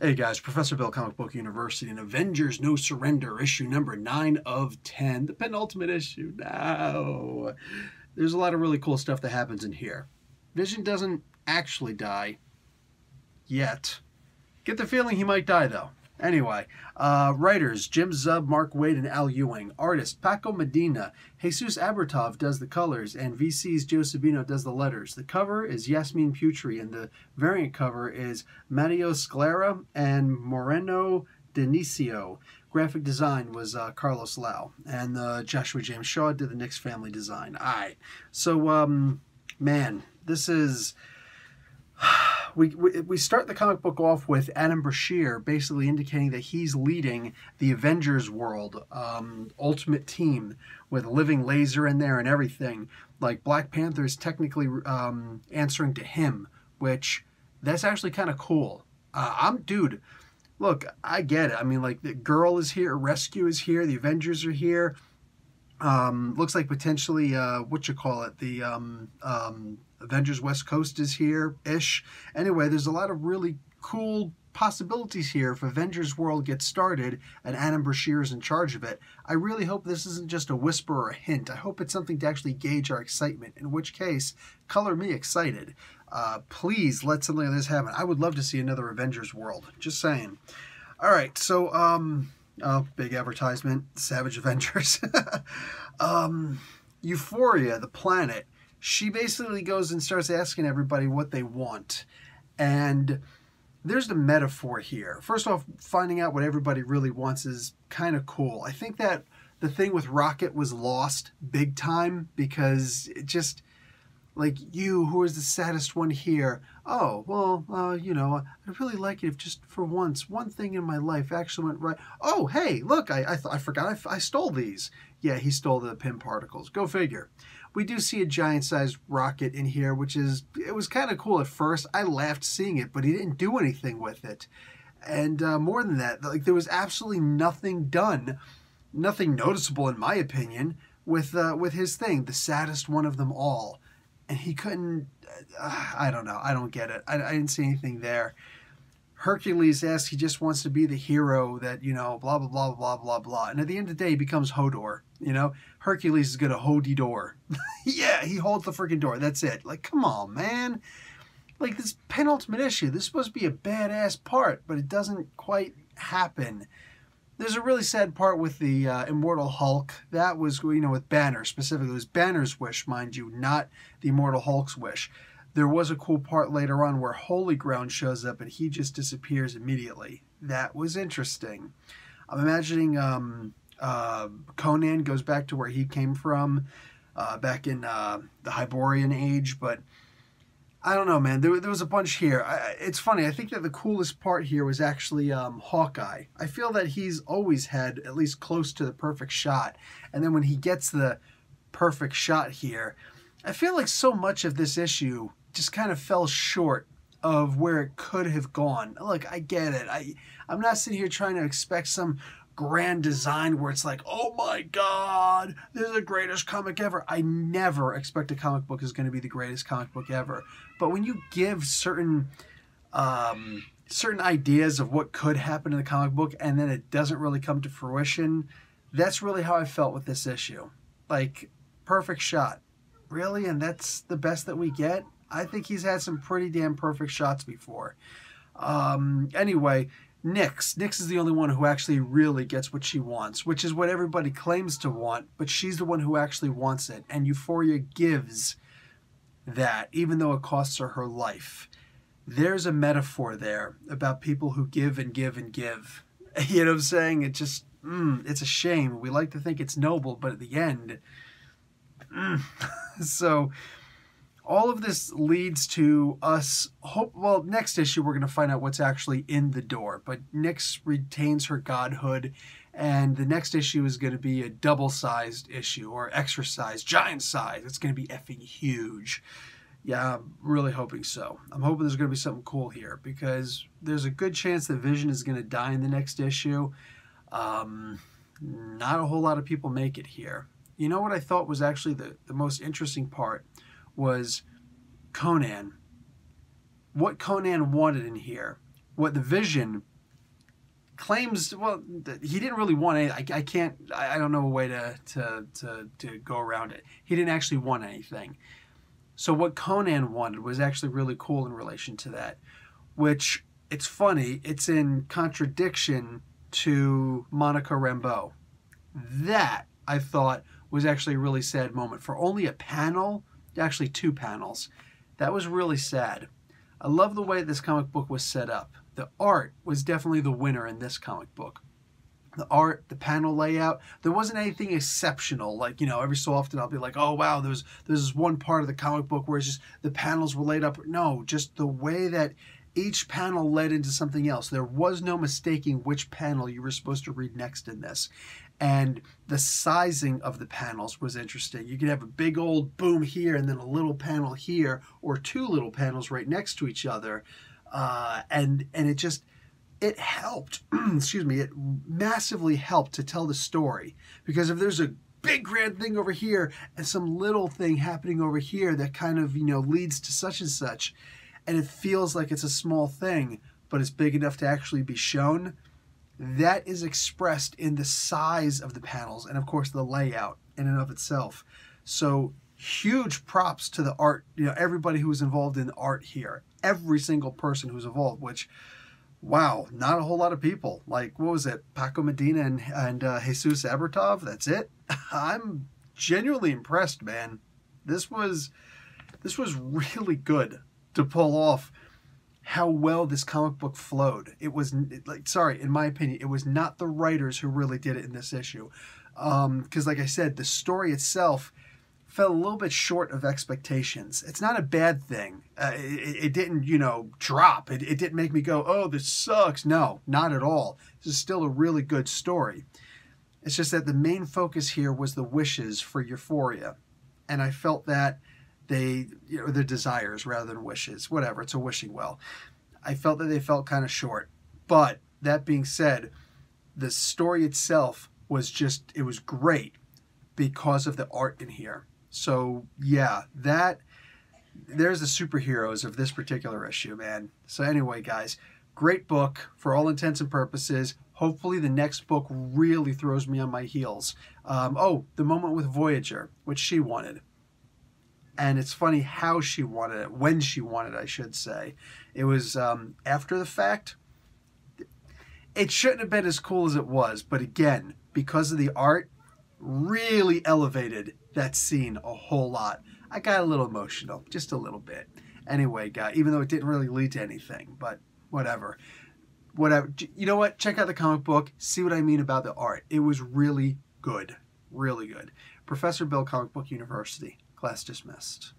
Hey guys, Professor Bill, Comic Book University, and Avengers No Surrender, issue number 9 of 10, the penultimate issue. Now, there's a lot of really cool stuff that happens in here. Vision doesn't actually die yet. Get the feeling he might die though. Anyway, writers Jim Zub, Mark Waid, and Al Ewing. Artist Paco Medina. Jesus Abertov does the colors, and VC's Joe Sabino does the letters. The cover is Yasmin Putri, and the variant cover is Matteo Sclera and Moreno Denicio. Graphic design was Carlos Lau, and Joshua James Shaw did the Knicks family design. Alright, so, man, this is... We start the comic book off with Adam Brashear basically indicating that he's leading the Avengers world ultimate team with Living Laser in there and everything. Like Black Panther is technically answering to him, which that's actually kind of cool. Dude, look, I get it. I mean, like the Girl is here, Rescue is here, the Avengers are here. Looks like potentially the Avengers West Coast is here-ish. Anyway, there's a lot of really cool possibilities here if Avengers World gets started and Adam Brashear is in charge of it. I really hope this isn't just a whisper or a hint. I hope it's something to actually gauge our excitement, in which case, color me excited. Please let something like this happen. I would love to see another Avengers World. Just saying. All right, so, oh, big advertisement, Savage Avengers. Euphoria, the planet. She basically goes and starts asking everybody what they want. And there's the metaphor here. First off, finding out what everybody really wants is kind of cool. I think that the thing with Rocket was lost big time because it just, like, you, who is the saddest one here? Oh, well, you know, I'd really like it if just for once, one thing in my life actually went right. Oh, hey, look, I forgot I stole these. Yeah, he stole the Pym particles. Go figure. We do see a giant-sized rocket in here, it was kind of cool at first. I laughed seeing it, but he didn't do anything with it. And more than that, like there was absolutely nothing done, nothing noticeable in my opinion, with his thing, the saddest one of them all. And he couldn't, I don't know, I don't get it. I didn't see anything there. Hercules asks, he just wants to be the hero that, you know, blah, blah, blah, blah, blah, blah. And at the end of the day, he becomes Hodor, you know? Hercules is going to hold the door. Yeah, he holds the freaking door. That's it. Like, come on, man. Like, this penultimate issue, this is supposed to be a badass part, but it doesn't quite happen. There's a really sad part with the Immortal Hulk. That was, you know, with Banner specifically. It was Banner's wish, mind you, not the Immortal Hulk's wish. There was a cool part later on where Holy Ground shows up and he just disappears immediately. That was interesting. I'm imagining Conan goes back to where he came from, back in the Hyborian age, but I don't know, man. There was a bunch here. It's funny. I think that the coolest part here was actually Hawkeye. I feel that he's always had at least close to the perfect shot, and then when he gets the perfect shot here, I feel like so much of this issue just kind of fell short of where it could have gone. Look, I get it. I'm not sitting here trying to expect some grand design where it's like, oh my God, this is the greatest comic ever. I never expect a comic book is going to be the greatest comic book ever. But when you give certain ideas of what could happen in the comic book and then it doesn't really come to fruition, that's really how I felt with this issue. Like, perfect shot. Really? And that's the best that we get? I think he's had some pretty damn perfect shots before. Anyway, Nyx is the only one who actually really gets what she wants, which is what everybody claims to want, but she's the one who actually wants it. And Euphoria gives that, even though it costs her her life. There's a metaphor there about people who give and give and give. You know what I'm saying? It just, it's a shame. We like to think it's noble, but at the end... So all of this leads to us well, next issue we're going to find out what's actually in the door, but Nyx retains her godhood, and the next issue is going to be a double-sized issue, or extra-sized, giant size. It's going to be effing huge. Yeah, I'm really hoping so. I'm hoping there's going to be something cool here, because there's a good chance that Vision is going to die in the next issue. Not a whole lot of people make it here. You know what I thought was actually the most interesting part was Conan. What Conan wanted in here what the Vision claims, well, he didn't really want it. I don't know a way to go around it. He didn't actually want anything. So what Conan wanted was actually really cool in relation to that, which, it's funny, it's in contradiction to Monica Rambeau. That, I thought, was actually a really sad moment. For only a panel, actually 2 panels, that was really sad. I love the way this comic book was set up. The art was definitely the winner in this comic book. The art, the panel layout, there wasn't anything exceptional. Like, you know, every so often I'll be like, oh wow, there's this one part of the comic book where it's just the panels were laid up. No, just the way that each panel led into something else. There was no mistaking which panel you were supposed to read next in this. And the sizing of the panels was interesting. You could have a big old boom here and then a little panel here, or 2 little panels right next to each other. And it helped, excuse me, it massively helped to tell the story. Because if there's a big grand thing over here and some little thing happening over here that kind of, you know, leads to such and such, and it feels like it's a small thing, but it's big enough to actually be shown, that is expressed in the size of the panels and, of course, the layout in and of itself. So huge props to the art, you know, everybody who was involved in the art here. Every single person who's involved, which, wow, not a whole lot of people. Like, what was it? Paco Medina and Jesus Abertov? That's it? I'm genuinely impressed, man. This was really good to pull off how well this comic book flowed. It was, sorry, in my opinion, it was not the writers who really did it in this issue. Because like I said, the story itself fell a little bit short of expectations. It's not a bad thing. It didn't, you know, drop. It didn't make me go, oh, this sucks. No, not at all. This is still a really good story. It's just that the main focus here was the wishes for Euphoria. And I felt that their desires rather than wishes. Whatever, it's a wishing well. I felt that they felt kind of short. But that being said, the story itself was just, it was great because of the art in here. So yeah, there's the superheroes of this particular issue, man. So anyway, guys, great book for all intents and purposes. Hopefully the next book really throws me on my heels. Oh, the moment with Voyager, which she wanted. And it's funny how she wanted it, when she wanted it, I should say. It was after the fact. It shouldn't have been as cool as it was, but again, because of the art, really elevated that scene a whole lot. I got a little emotional, just a little bit. Anyway, guys, even though it didn't really lead to anything, but whatever. You know what? Check out the comic book. See what I mean about the art. It was really good. Really good. Professor Bill, Comic Book University. Class dismissed.